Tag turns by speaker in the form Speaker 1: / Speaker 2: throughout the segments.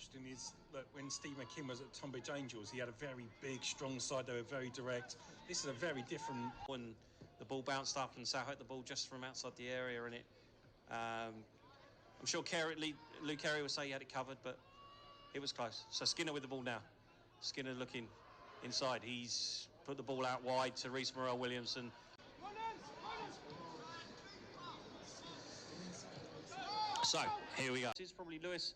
Speaker 1: interesting is that when Steve McKim was at Tonbridge Angels, he had a very big, strong side. They were very direct. This is a very different.
Speaker 2: When the ball bounced up and Sal hit the ball just from outside the area, and it. I'm sure Lou Carey would say he had it covered, but it was close. So Skinner with the ball now. Skinner looking inside. He's put the ball out wide to Rhys Morrell-Williamson. So here we go. This is probably Lewis.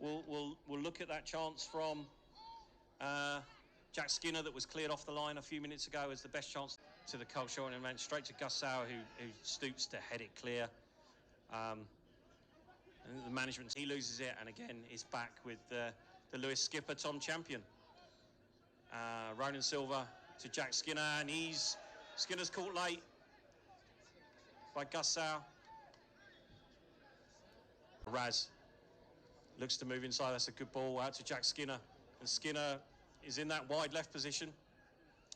Speaker 2: We'll look at that chance from Jack Skinner that was cleared off the line a few minutes ago as the best chance to the Cole Shorten, and went straight to Gus Sauer, who stoops to head it clear. And the management, he loses it, and again is back with the Lewis skipper, Tom Champion. Ronan Silva to Jack Skinner, and Skinner's caught late by Gus Sauer. Raz looks to move inside. That's a good ball out to Jack Skinner, and Skinner is in that wide left position.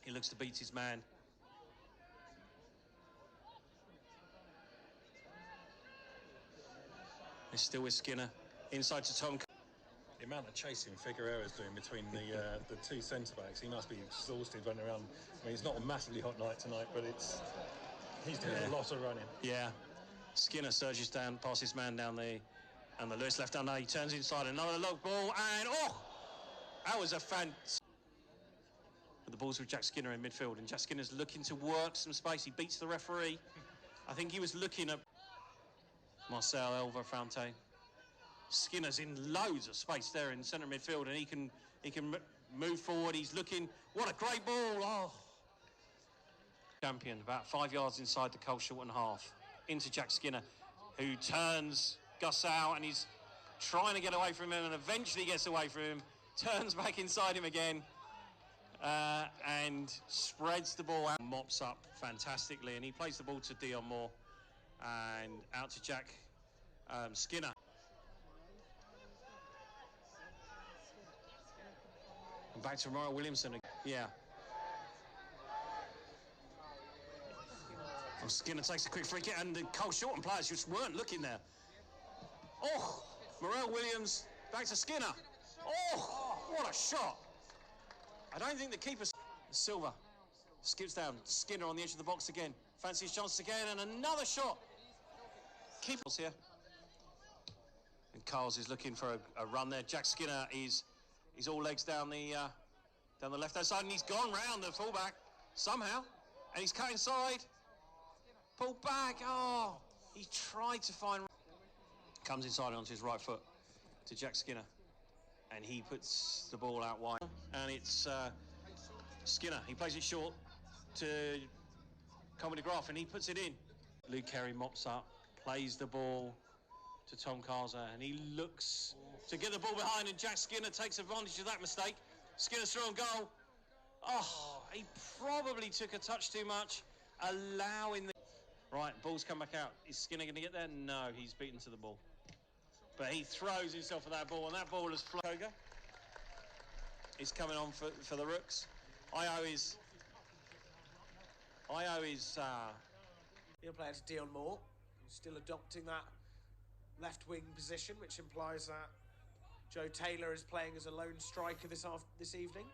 Speaker 2: He looks to beat his man. He's still with Skinner inside to Tom.
Speaker 1: The amount of chasing Figueroa's doing between the two centre-backs, he must be exhausted running around. I mean, it's not a massively hot night tonight, but he's doing a lot of running.
Speaker 2: Yeah. Skinner surges down, past his man down the Lewis left down there. He turns inside, another low ball, and that was a fantastic. The ball's with Jack Skinner in midfield, and Jack Skinner's looking to work some space. He beats the referee. I think he was looking at Marcel Elver-Fontaine. Skinner's in loads of space there in centre midfield, and he can move forward. He's looking. What a great ball! Champion about 5 yards inside the Cole Shorten half into Jack Skinner, who turns Gus out, and he's trying to get away from him, and eventually gets away from him. Turns back inside him again, and spreads the ball out. Mops up fantastically, and he plays the ball to Dion Moore, and out to Jack Skinner. And back to Morrell-Williamson. Yeah. And Skinner takes a quick free kick, and the Cole Shorten players just weren't looking there. Morrell-Williams back to Skinner. What a shot! I don't think the keeper. Silva skips down. Skinner on the edge of the box again. Fancies chance again, and another shot. Keeper's here. And Carls is looking for a run there. Jack Skinner is all legs down the left-hand side, and he's gone round the fullback somehow, and he's cut inside. Pulled back. He tried to find. Comes inside onto his right foot to Jack Skinner, and he puts the ball out wide. And it's Skinner. He plays it short to Colin de Graaf, and he puts it in. Lou Carey mops up, plays the ball to Tom Carzer, and he looks to get the ball behind, and Jack Skinner takes advantage of that mistake. Skinner's through on goal. He probably took a touch too much, allowing the... Right, ball's come back out. Is Skinner going to get there? No, he's beaten to the ball. But he throws himself at that ball, and that ball has flown. He's coming on for the Rooks. Io is
Speaker 3: He'll play to Dion Moore, who's still adopting that left wing position, which implies that Joe Taylor is playing as a lone striker this evening.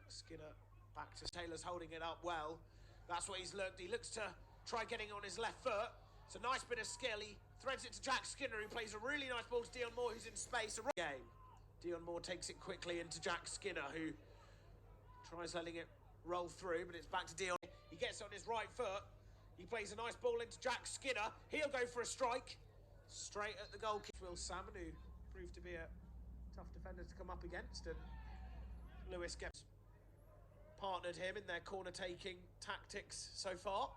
Speaker 3: Skinner back to Taylor's holding it up well. That's what he's looked. He looks to try getting on his left foot. It's a nice bit of skill. He threads it to Jack Skinner, who plays a really nice ball to Dion Moore, who's in space. Game. Dion Moore takes it quickly into Jack Skinner, who tries letting it roll through, but it's back to Dion. He gets it on his right foot. He plays a nice ball into Jack Skinner. He'll go for a strike. Straight at the goalkeeper, Will Salmon, who proved to be a tough defender to come up against, and Lewis gets partnered him in their corner-taking tactics so far.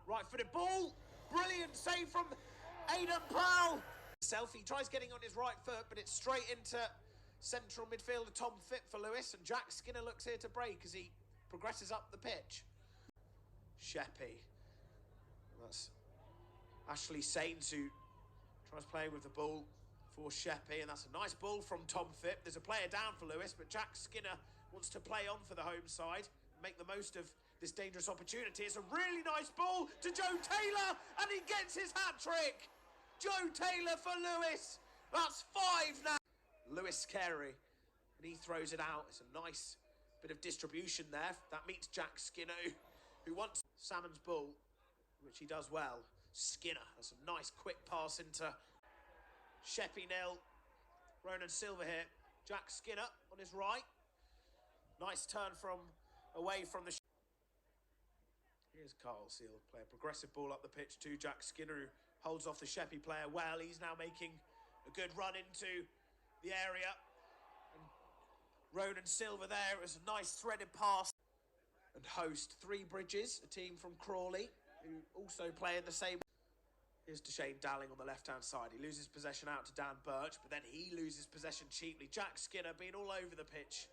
Speaker 3: Right-footed ball, brilliant save from Aidan Powell. He tries getting on his right foot, but it's straight into central midfielder Tom Phipp for Lewis, and Jack Skinner looks here to break as he progresses up the pitch. Sheppy. That's Ashley Sains who tries playing with the ball for Sheppy, and that's a nice ball from Tom Phipp. There's a player down for Lewis, but Jack Skinner wants to play on for the home side, make the most of this dangerous opportunity. It's a really nice ball to Joe Taylor, and he gets his hat-trick. Joe Taylor for Lewis. That's 5 now. Lewes Carey, and he throws it out. It's a nice bit of distribution there. That meets Jack Skinner, who wants Salmon's ball, which he does well. Skinner, that's a nice quick pass into Sheppey nil. Ronan Silva here. Jack Skinner on his right. Nice turn from away from the... Here's Carl Seal, play a progressive ball up the pitch to Jack Skinner, who holds off the Sheppey player well. He's now making a good run into the area. And Ronan Silva there, it was a nice threaded pass. And host Three Bridges, a team from Crawley, who also play in the same... Here's Shane Dalling on the left-hand side. He loses possession out to Dan Birch, but then he loses possession cheaply. Jack Skinner being all over the pitch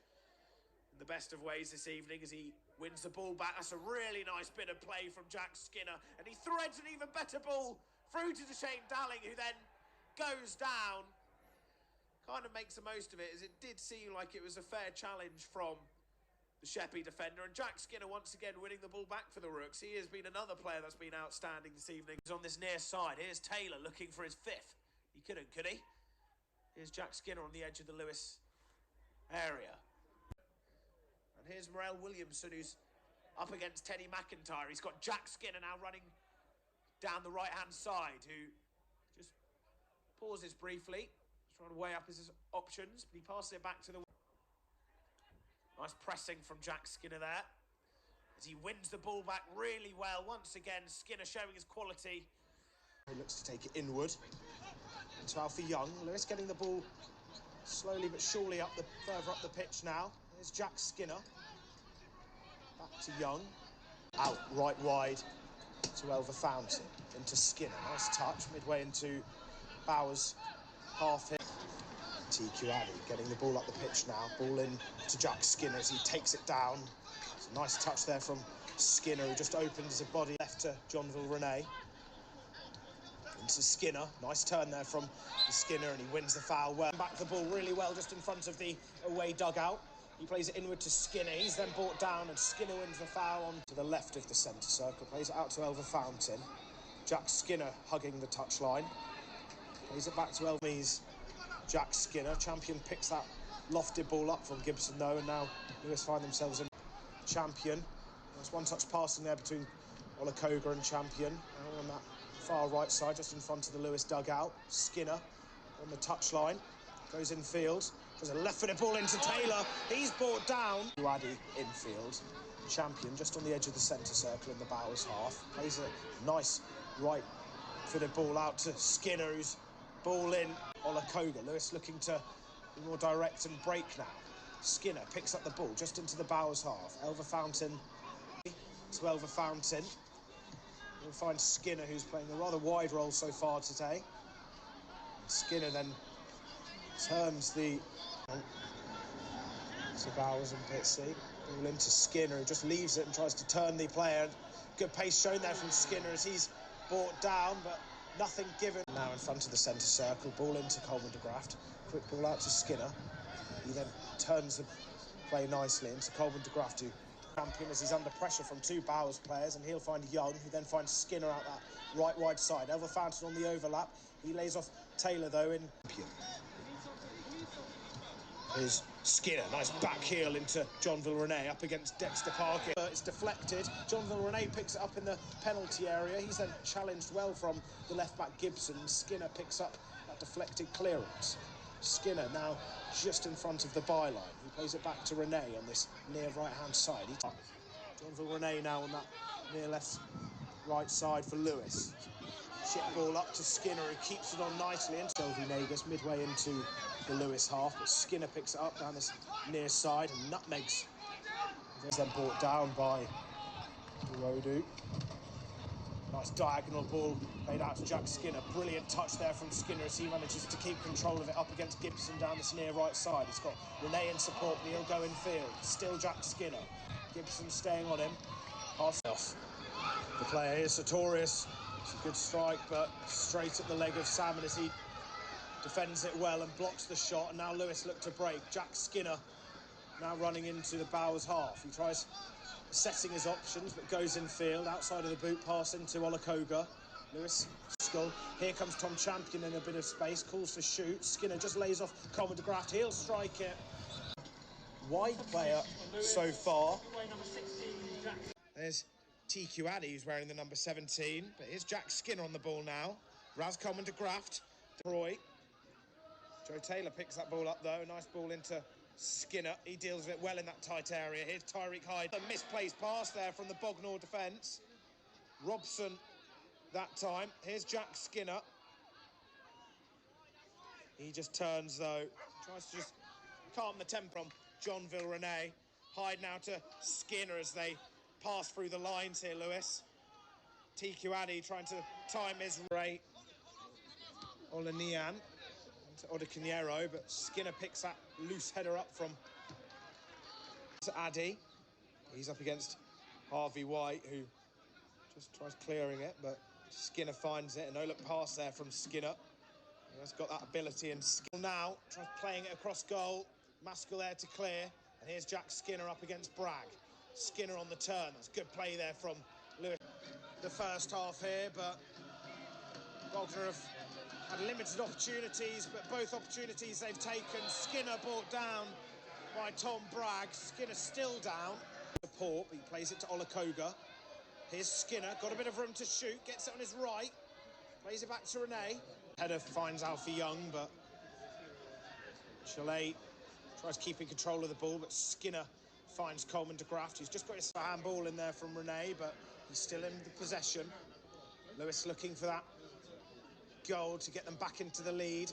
Speaker 3: in the best of ways this evening as he wins the ball back. That's a really nice bit of play from Jack Skinner, and he threads an even better ball through to Shane Dalling, who then goes down. Kind of makes the most of it, as it did seem like it was a fair challenge from the Sheppey defender, and Jack Skinner once again winning the ball back for the Rooks. He has been another player that's been outstanding this evening. He's on this near side. Here's Taylor looking for his fifth. He couldn't, could he? Here's Jack Skinner on the edge of the Lewes area. And here's Morel Williamson, who's up against Teddy McIntyre. He's got Jack Skinner now running down the right-hand side, who just pauses briefly. He's trying to weigh up his options, but he passes it back to the... Nice pressing from Jack Skinner there, as he wins the ball back really well. Once again, Skinner showing his quality.
Speaker 4: He looks to take it inward into Alfie Young. Lewis getting the ball slowly but surely further up the pitch now. Here's Jack Skinner. Back to Young. Out right wide to Elver Fountain. Into Skinner. Nice touch midway into Bowers' half hit. TQ Addy getting the ball up the pitch now. Ball in to Jack Skinner as he takes it down. It's a nice touch there from Skinner, who just opened his body left to Johnville Rene. Into Skinner. Nice turn there from Skinner, and he wins the foul well. Back the ball really well just in front of the away dugout. He plays it inward to Skinner. He's then brought down, and Skinner wins the foul on to the left of the centre circle. Plays it out to Elver Fountain. Jack Skinner hugging the touchline. Plays it back to Elvis. Jack Skinner, Champion picks that lofted ball up from Gibson though, and now Lewis find themselves in Champion. There's one touch passing there between Olakoga and Champion. Now on that far right side, just in front of the Lewis dugout. Skinner on the touchline, goes infield. There's a left-footed ball into Taylor. He's brought down. Waddy infield. Champion just on the edge of the centre circle in the Bowers half. Plays a nice right-footed ball out to Skinner, who's ball in. Olakoga. Lewis looking to be more direct and break now. Skinner picks up the ball just into the Bowers half. Elver Fountain to Elver Fountain. We'll find Skinner, who's playing a rather wide role so far today. Skinner then turns the... to Bowers and Pitsy. Ball into Skinner, who just leaves it and tries to turn the player. Good pace shown there from Skinner as he's brought down, but nothing given. Now in front of the centre circle, ball into Coleman de Graft. Quick ball out to Skinner. He then turns the play nicely into Coleman de Graft, who Champion as he's under pressure from two Bowers players, and he'll find Young, who then finds Skinner out that right wide side. Elver Fountain on the overlap. He lays off Taylor though in Champion. Here's Skinner, nice back heel into Johnville Rene up against Dexter Parker. It's deflected. Johnville Rene picks it up in the penalty area. He's then challenged well from the left-back Gibson. Skinner picks up that deflected clearance. Skinner now just in front of the byline. He plays it back to Rene on this near right-hand side. Johnville Rene now on that near left right side for Lewis. Chip ball up to Skinner, who keeps it on nicely. And Sylvie Nagus midway into the Lewis half, but Skinner picks it up down this near side and nutmegs. It's then brought down by Rodu. Nice diagonal ball laid out to Jack Skinner. Brilliant touch there from Skinner as he manages to keep control of it up against Gibson down this near right side. He's got Rene in support, but he'll go in field. Still Jack Skinner. Gibson staying on him. Pass off. The player here, Sartorius. It's a good strike, but straight at the leg of Salmon as he defends it well and blocks the shot. And now Lewis look to break. Jack Skinner now running into the Bowers half. He tries assessing his options, but goes in field outside of the boot pass into Olakoga. Lewis Here comes Tom Champion in a bit of space, calls for shoot. Skinner just lays off Coleman de Graft, he'll strike it. Wide player so far. There's TQ Addy, who's wearing the number 17, but here's Jack Skinner on the ball now. Raz Coleman de Graft, Roy. Joe Taylor picks that ball up though, nice ball into Skinner. He deals with it well in that tight area. Here's Tyreek Hyde. A misplaced pass there from the Bognor defence. Robson that time. Here's Jack Skinner. He just turns though, tries to just calm the temper from John Villeneuve. Hyde now to Skinner as they pass through the lines here, Lewis. TQ Addy trying to time his rate. Olanian to Odekiniero, but Skinner picks that loose header up from Addy. He's up against Harvey White, who just tries clearing it, but Skinner finds it. A no-look pass there from Skinner. He has got that ability and skill now. Tries playing it across goal. Maskell there to clear. And here's Jack Skinner up against Bragg. Skinner on the turn. That's good play there from Lewis. The first half here, but Bognor have had limited opportunities, but both opportunities they've taken. Skinner brought down by Tom Bragg. Skinner still down. Support, but he plays it to Olakoga. Here's Skinner, got a bit of room to shoot, gets it on his right, plays it back to Rene. Header finds Alfie Young, but Chalet tries keeping control of the ball, but Skinner finds Coleman de Graft, who's just got his handball in there from Rene, but he's still in the possession. Lewis looking for that goal to get them back into the lead.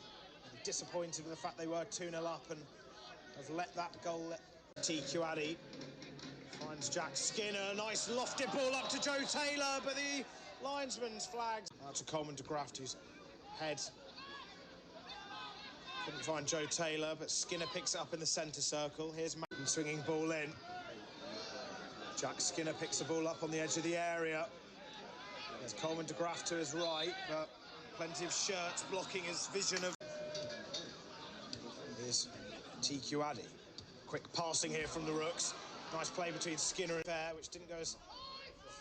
Speaker 4: Disappointed with the fact they were 2-0 up and have let that goal. TQ Addy finds Jack Skinner, nice lofted ball up to Joe Taylor, but the linesman's flags. Out to Coleman de Graft, whose head couldn't find Joe Taylor, but Skinner picks it up in the centre circle. Here's Madden swinging ball in. Jack Skinner picks the ball up on the edge of the area. There's Coleman de Graft to his right, but plenty of shirts blocking his vision of... Here's TQ Addy. Quick passing here from the Rooks. Nice play between Skinner and Fair, which didn't go as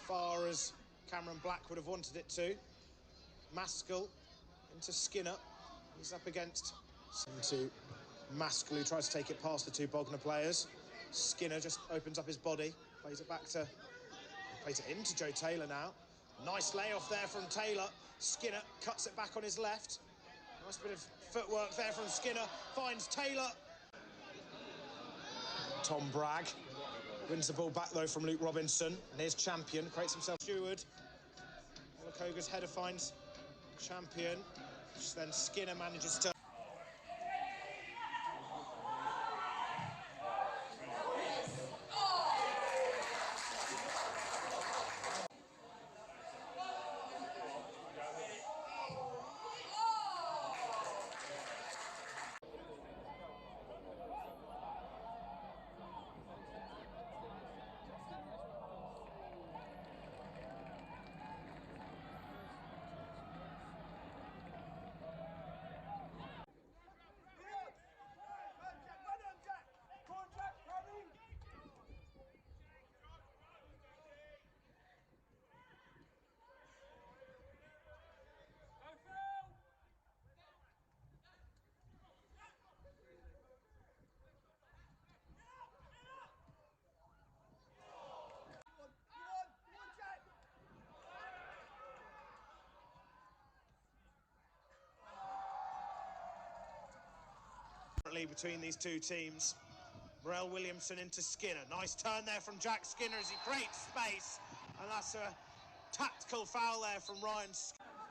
Speaker 4: far as Cameron Black would have wanted it to. Maskell into Skinner. He's up against... Into Maskell, who tries to take it past the two Bognor players. Skinner just opens up his body, plays it back to... Plays it into Joe Taylor now. Nice layoff there from Taylor. Skinner cuts it back on his left. Nice bit of footwork there from Skinner. Finds Taylor. Tom Bragg wins the ball back though from Luke Robinson. And here's Champion, creates himself Steward. Olakoga's header finds Champion. Then Skinner manages to... Between these two teams. Morel Williamson into Skinner. Nice turn there from Jack Skinner as he creates space. And that's a tactical foul there from Ryan Skinner.